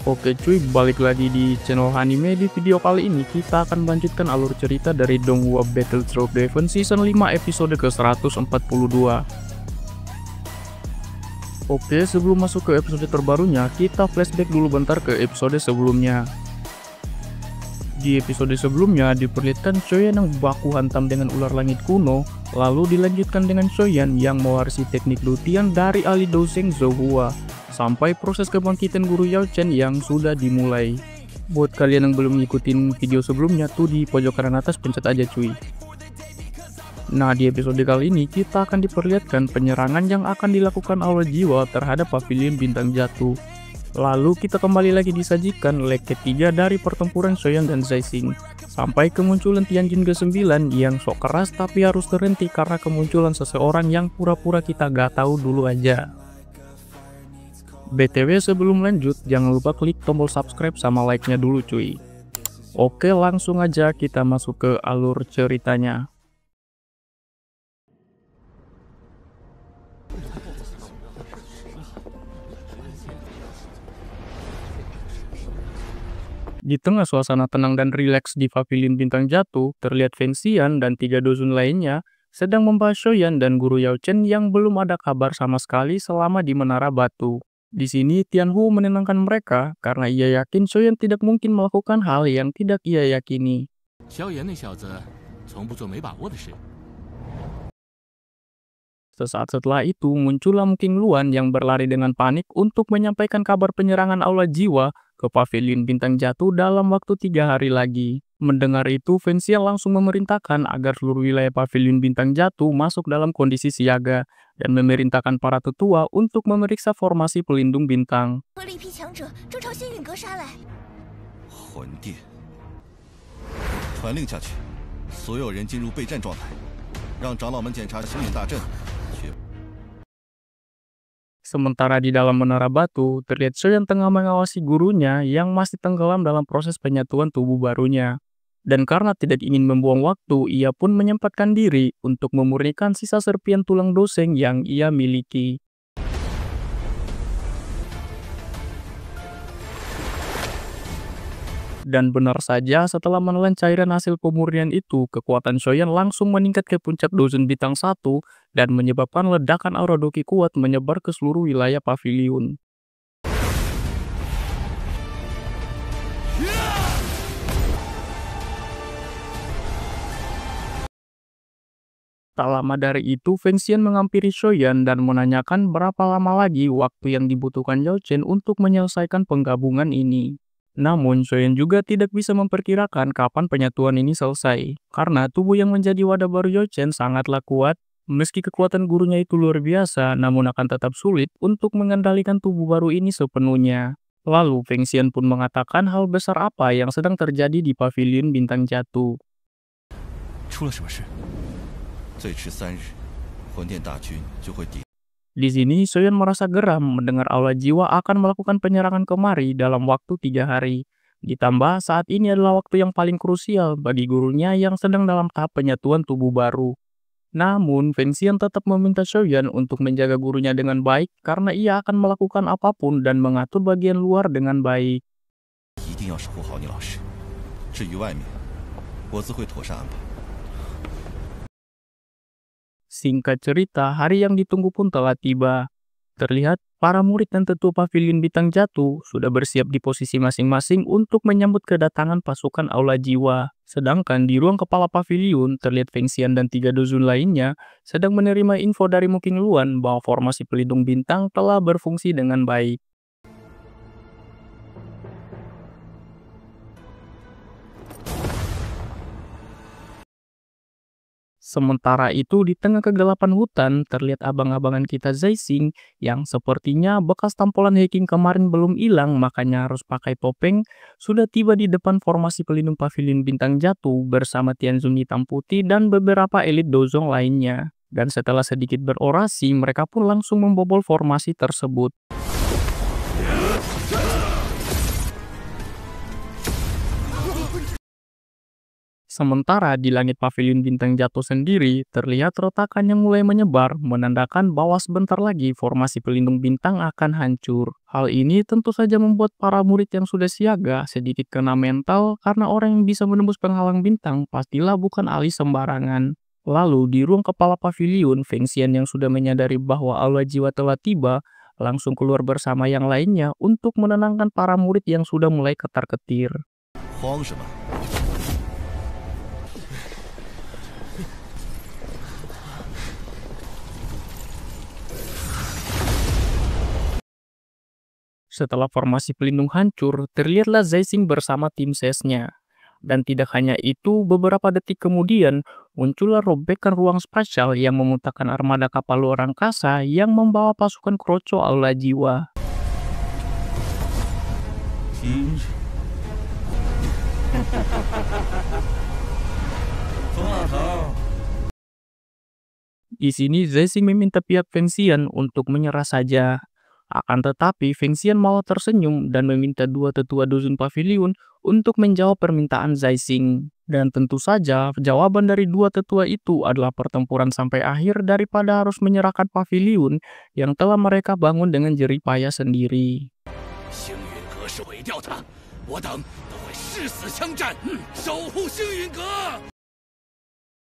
Oke cuy, balik lagi di channel anime. Di video kali ini kita akan melanjutkan alur cerita dari Donghua Battle Through Heaven Season 5 episode ke-142. Oke, sebelum masuk ke episode terbarunya, kita flashback dulu bentar ke episode sebelumnya. Di episode sebelumnya diperlihatkan Shoyan yang baku hantam dengan ular langit kuno, lalu dilanjutkan dengan Shoyan yang mewarisi teknik lutian dari ahli Doseng Zohua, sampai proses kebangkitan guru Yao Chen yang sudah dimulai. Buat kalian yang belum ngikutin video sebelumnya tuh di pojok kanan atas pencet aja cuy. Nah, di episode kali ini kita akan diperlihatkan penyerangan yang akan dilakukan Aula Jiwa terhadap Pavilion Bintang Jatuh. Lalu kita kembali lagi disajikan leg ketiga dari pertempuran Shoyan dan Zaising, sampai kemunculan Tianjin ke-9 yang sok keras tapi harus terhenti karena kemunculan seseorang yang pura-pura kita gak tahu dulu aja. BTW sebelum lanjut, jangan lupa klik tombol subscribe sama like-nya dulu cuy. Oke, langsung aja kita masuk ke alur ceritanya. Di tengah suasana tenang dan rileks di Pavilion Bintang Jatuh, terlihat Feng Xian dan 3 dozun lainnya sedang membahas Shoyan dan guru Yao Chen yang belum ada kabar sama sekali selama di Menara Batu. Di sini Tianhu menenangkan mereka karena ia yakin Shoyan tidak mungkin melakukan hal yang tidak ia yakini. Sesaat setelah itu, muncullah King Luan yang berlari dengan panik untuk menyampaikan kabar penyerangan Aula Jiwa ke Pavilion Bintang Jatuh dalam waktu 3 hari lagi. Mendengar itu, Feng Xian langsung memerintahkan agar seluruh wilayah Pavilion Bintang Jatuh masuk dalam kondisi siaga dan memerintahkan para tetua untuk memeriksa formasi pelindung bintang. Sementara di dalam Menara Batu, terlihat Shoyan tengah mengawasi gurunya yang masih tenggelam dalam proses penyatuan tubuh barunya. Dan karena tidak ingin membuang waktu, ia pun menyempatkan diri untuk memurnikan sisa serpian tulang doseng yang ia miliki. Dan benar saja, setelah menelan cairan hasil pemurnian itu, kekuatan Shoyan langsung meningkat ke puncak dozen bintang 1 dan menyebabkan ledakan aura doki kuat menyebar ke seluruh wilayah pavilion. Tak lama dari itu, Feng Xian menghampiri Shoyan dan menanyakan berapa lama lagi waktu yang dibutuhkan Yao Chen untuk menyelesaikan penggabungan ini. Namun, Shoyan juga tidak bisa memperkirakan kapan penyatuan ini selesai, karena tubuh yang menjadi wadah baru Yao Chen sangatlah kuat. Meski kekuatan gurunya itu luar biasa, namun akan tetap sulit untuk mengendalikan tubuh baru ini sepenuhnya. Lalu, Feng Xian pun mengatakan hal besar apa yang sedang terjadi di Pavilion Bintang Jatuh. Di sini, Shoyan merasa geram mendengar Aula Jiwa akan melakukan penyerangan kemari dalam waktu 3 hari. Ditambah, saat ini adalah waktu yang paling krusial bagi gurunya yang sedang dalam tahap penyatuan tubuh baru. Namun, Feng Xian tetap meminta Shoyan untuk menjaga gurunya dengan baik karena ia akan melakukan apapun dan mengatur bagian luar dengan baik. Singkat cerita, hari yang ditunggu pun telah tiba. Terlihat, para murid dan tetua Pavilion Bintang Jatuh sudah bersiap di posisi masing-masing untuk menyambut kedatangan pasukan Aula Jiwa. Sedangkan di ruang kepala pavilion, terlihat Feng Xian dan 3 dozun lainnya sedang menerima info dari King Luan bahwa formasi pelindung bintang telah berfungsi dengan baik. Sementara itu, di tengah kegelapan hutan, terlihat abang-abangan kita Zaising yang sepertinya bekas tampolan hacking kemarin belum hilang, makanya harus pakai topeng, sudah tiba di depan formasi pelindung Pavilion Bintang Jatuh bersama Tianzun hitam putih dan beberapa elit dozong lainnya. Dan setelah sedikit berorasi, mereka pun langsung membobol formasi tersebut. Sementara di langit pavilion bintang jatuh sendiri, terlihat retakan yang mulai menyebar, menandakan bahwa sebentar lagi formasi pelindung bintang akan hancur. Hal ini tentu saja membuat para murid yang sudah siaga sedikit kena mental karena orang yang bisa menembus penghalang bintang pastilah bukan ahli sembarangan. Lalu di ruang kepala pavilion, Feng Xian yang sudah menyadari bahwa aula jiwa telah tiba, langsung keluar bersama yang lainnya untuk menenangkan para murid yang sudah mulai ketar-ketir. Setelah formasi pelindung hancur, terlihatlah Zai Xing bersama tim sesnya. Dan tidak hanya itu, beberapa detik kemudian, muncullah robekan ruang spasial yang memuntahkan armada kapal luar angkasa yang membawa pasukan kroco aula jiwa. Di sini Zai Xing meminta pihak Feng Xian untuk menyerah saja. Akan tetapi, Feng Xian malah tersenyum dan meminta dua tetua dusun pavilion untuk menjawab permintaan Zai Xing. Dan tentu saja, jawaban dari dua tetua itu adalah pertempuran sampai akhir daripada harus menyerahkan pavilion yang telah mereka bangun dengan jerih payah sendiri.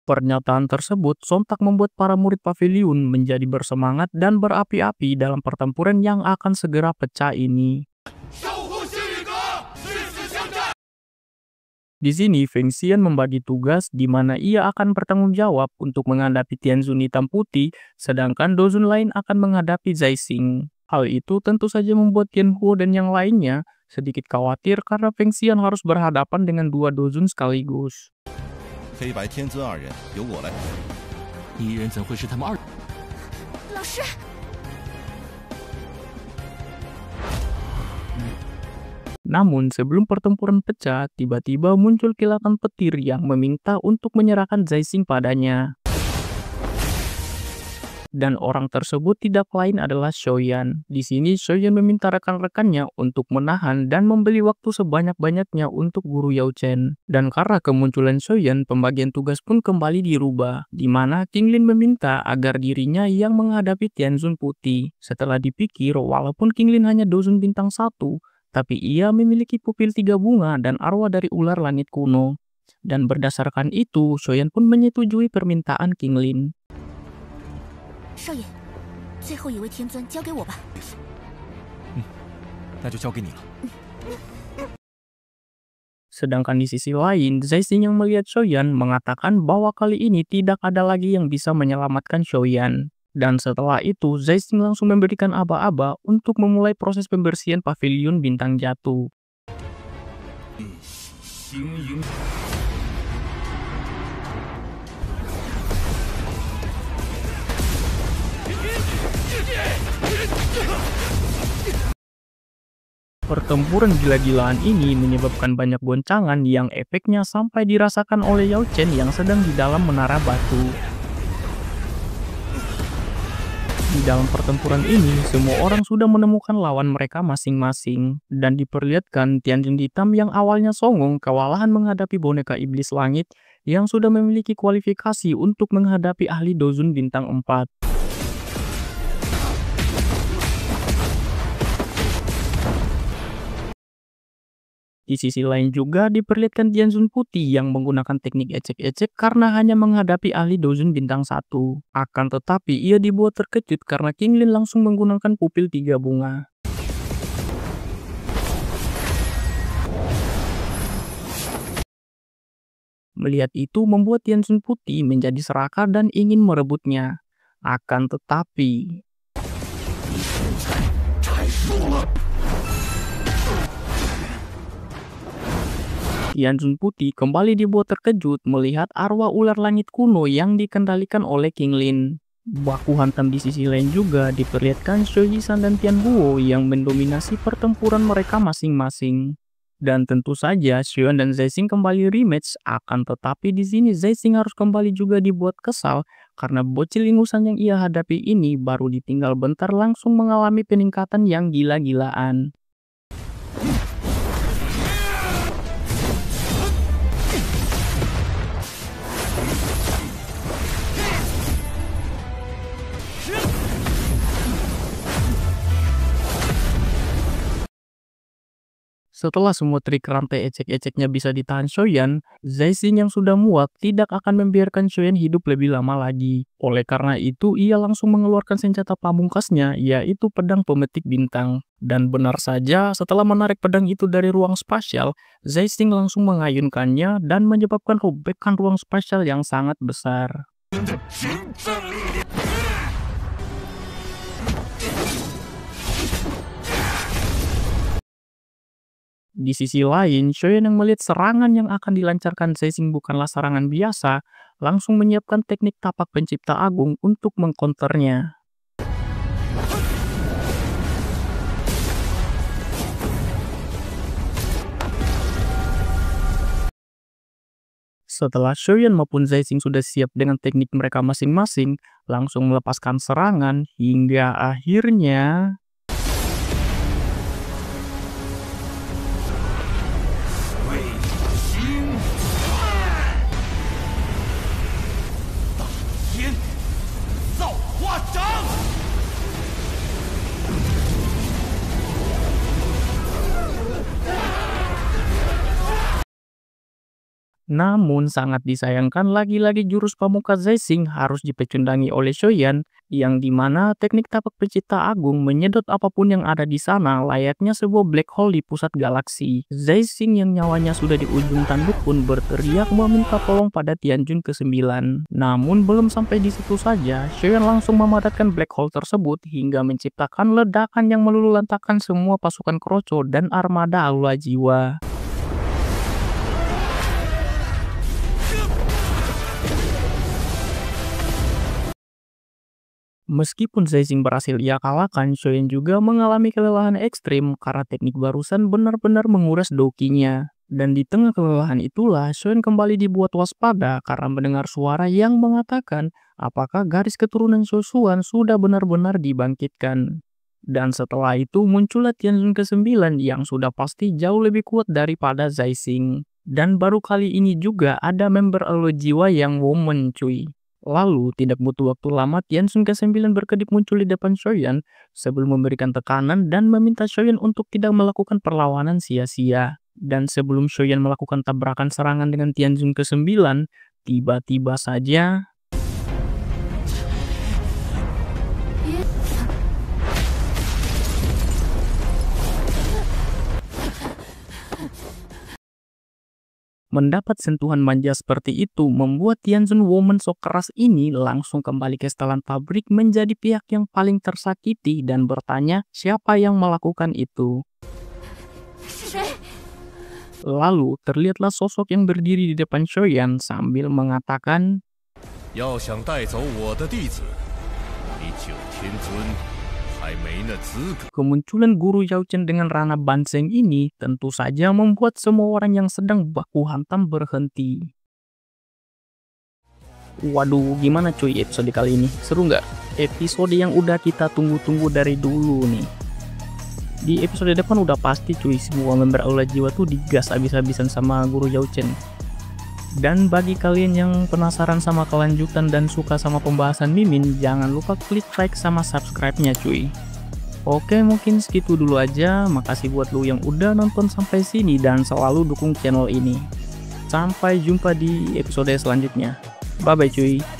Pernyataan tersebut sontak membuat para murid pavilion menjadi bersemangat dan berapi-api dalam pertempuran yang akan segera pecah ini. Di sini, Feng Xian membagi tugas di mana ia akan bertanggung jawab untuk menghadapi Tianzun hitam putih, sedangkan dozun lain akan menghadapi Zai Xing. Hal itu tentu saja membuat Tian Huo dan yang lainnya sedikit khawatir karena Feng Xian harus berhadapan dengan dua dozun sekaligus. 黑白天尊二人由我来。敌人怎会是他们二？老师， Namun sebelum pertempuran pecah, tiba-tiba muncul kilatan petir yang meminta untuk menyerahkan Zai Xing padanya. Dan orang tersebut tidak lain adalah Xiaoyan. Di sini Xiaoyan meminta rekan-rekannya untuk menahan dan membeli waktu sebanyak-banyaknya untuk guru Yao Chen. Dan karena kemunculan Xiaoyan, pembagian tugas pun kembali dirubah, di mana King Lin meminta agar dirinya yang menghadapi Tianzun putih. Setelah dipikir, walaupun King Lin hanya dozun bintang 1, tapi ia memiliki pupil 3 bunga dan arwah dari ular langit kuno. Dan berdasarkan itu, Xiaoyan pun menyetujui permintaan King Lin. 少爷，最后一位天尊交给我吧。那就交给你了。 Sedangkan di sisi lain, Zai Xing yang melihat Xiaoyan mengatakan bahwa kali ini tidak ada lagi yang bisa menyelamatkan Xiaoyan. Dan setelah itu, Zai Xing langsung memberikan aba-aba untuk memulai proses pembersihan pavilion bintang jatuh. Pertempuran gila-gilaan ini menyebabkan banyak goncangan yang efeknya sampai dirasakan oleh Yao Chen yang sedang di dalam menara batu. Di dalam pertempuran ini, semua orang sudah menemukan lawan mereka masing-masing. Dan diperlihatkan Tianjun hitam yang awalnya songong kewalahan menghadapi boneka iblis langit yang sudah memiliki kualifikasi untuk menghadapi ahli dozun bintang 4. Di sisi lain juga diperlihatkan Tianzun putih yang menggunakan teknik ecek-ecek karena hanya menghadapi ahli dozun bintang 1. Akan tetapi ia dibuat terkejut karena King Lin langsung menggunakan pupil 3 bunga. Melihat itu membuat Tianzun putih menjadi serakah dan ingin merebutnya. Akan tetapi... Tianzun putih kembali dibuat terkejut melihat arwah ular langit kuno yang dikendalikan oleh King Lin. Baku hantam di sisi lain juga diperlihatkan Shu Yisan dan Tian Huo yang mendominasi pertempuran mereka masing-masing. Dan tentu saja Xion dan Zai Xing kembali rematch, akan tetapi di sini Zai Xing harus kembali juga dibuat kesal karena bocil ingusan yang ia hadapi ini baru ditinggal bentar langsung mengalami peningkatan yang gila-gilaan. Setelah semua trik rantai ecek-eceknya bisa ditahan Shoyan, Zaixing yang sudah muak tidak akan membiarkan Shoyan hidup lebih lama lagi. Oleh karena itu, ia langsung mengeluarkan senjata pamungkasnya, yaitu pedang pemetik bintang. Dan benar saja, setelah menarik pedang itu dari ruang spasial, Zaixing langsung mengayunkannya dan menyebabkan robekan ruang spasial yang sangat besar. Di sisi lain, Shoyan yang melihat serangan yang akan dilancarkan Zaixing bukanlah serangan biasa, langsung menyiapkan teknik tapak pencipta agung untuk mengkonternya. Setelah Shoyan maupun Zaixing sudah siap dengan teknik mereka masing-masing, langsung melepaskan serangan hingga akhirnya namun sangat disayangkan lagi-lagi jurus pamungkas Zaixing harus dipecundangi oleh Shoyan, yang dimana teknik tapak pencipta agung menyedot apapun yang ada di sana layaknya sebuah black hole di pusat galaksi. Zaixing yang nyawanya sudah di ujung tanduk pun berteriak meminta tolong pada Tianjun ke-9. Namun belum sampai di situ saja, Shoyan langsung memadatkan black hole tersebut hingga menciptakan ledakan yang meluluhlantakkan semua pasukan Kroco dan armada Aula Jiwa. Meskipun Zaixing berhasil ia kalahkan, Shoyan juga mengalami kelelahan ekstrim karena teknik barusan benar-benar menguras dokinya. Dan di tengah kelelahan itulah, Shoyan kembali dibuat waspada karena mendengar suara yang mengatakan apakah garis keturunan Shoshuan sudah benar-benar dibangkitkan. Dan setelah itu muncullah Tianjun ke-9 yang sudah pasti jauh lebih kuat daripada Zaixing. Dan baru kali ini juga ada member Aula Jiwa yang woman cuy. Lalu, tidak butuh waktu lama, Tianjun ke-9 berkedip muncul di depan Shoyan sebelum memberikan tekanan dan meminta Shoyan untuk tidak melakukan perlawanan sia-sia. Dan sebelum Shoyan melakukan tabrakan serangan dengan Tianjun ke-9, tiba-tiba saja mendapat sentuhan manja seperti itu membuat Tianjun Woman sok keras ini langsung kembali ke setelan pabrik menjadi pihak yang paling tersakiti dan bertanya siapa yang melakukan itu. Lalu terlihatlah sosok yang berdiri di depan Shoyan sambil mengatakan, kemunculan guru Yao Chen dengan Rana Banseng ini tentu saja membuat semua orang yang sedang baku hantam berhenti. Waduh, gimana cuy episode kali ini? Seru nggak? Episode yang udah kita tunggu-tunggu dari dulu nih. Di episode depan udah pasti cuy, semua member Aula Jiwa tuh digas abis-abisan sama guru Yao Chen. Dan bagi kalian yang penasaran sama kelanjutan dan suka sama pembahasan Mimin, jangan lupa klik like sama subscribe-nya cuy. Oke, mungkin segitu dulu aja. Makasih buat lu yang udah nonton sampai sini dan selalu dukung channel ini. Sampai jumpa di episode selanjutnya. Bye-bye cuy.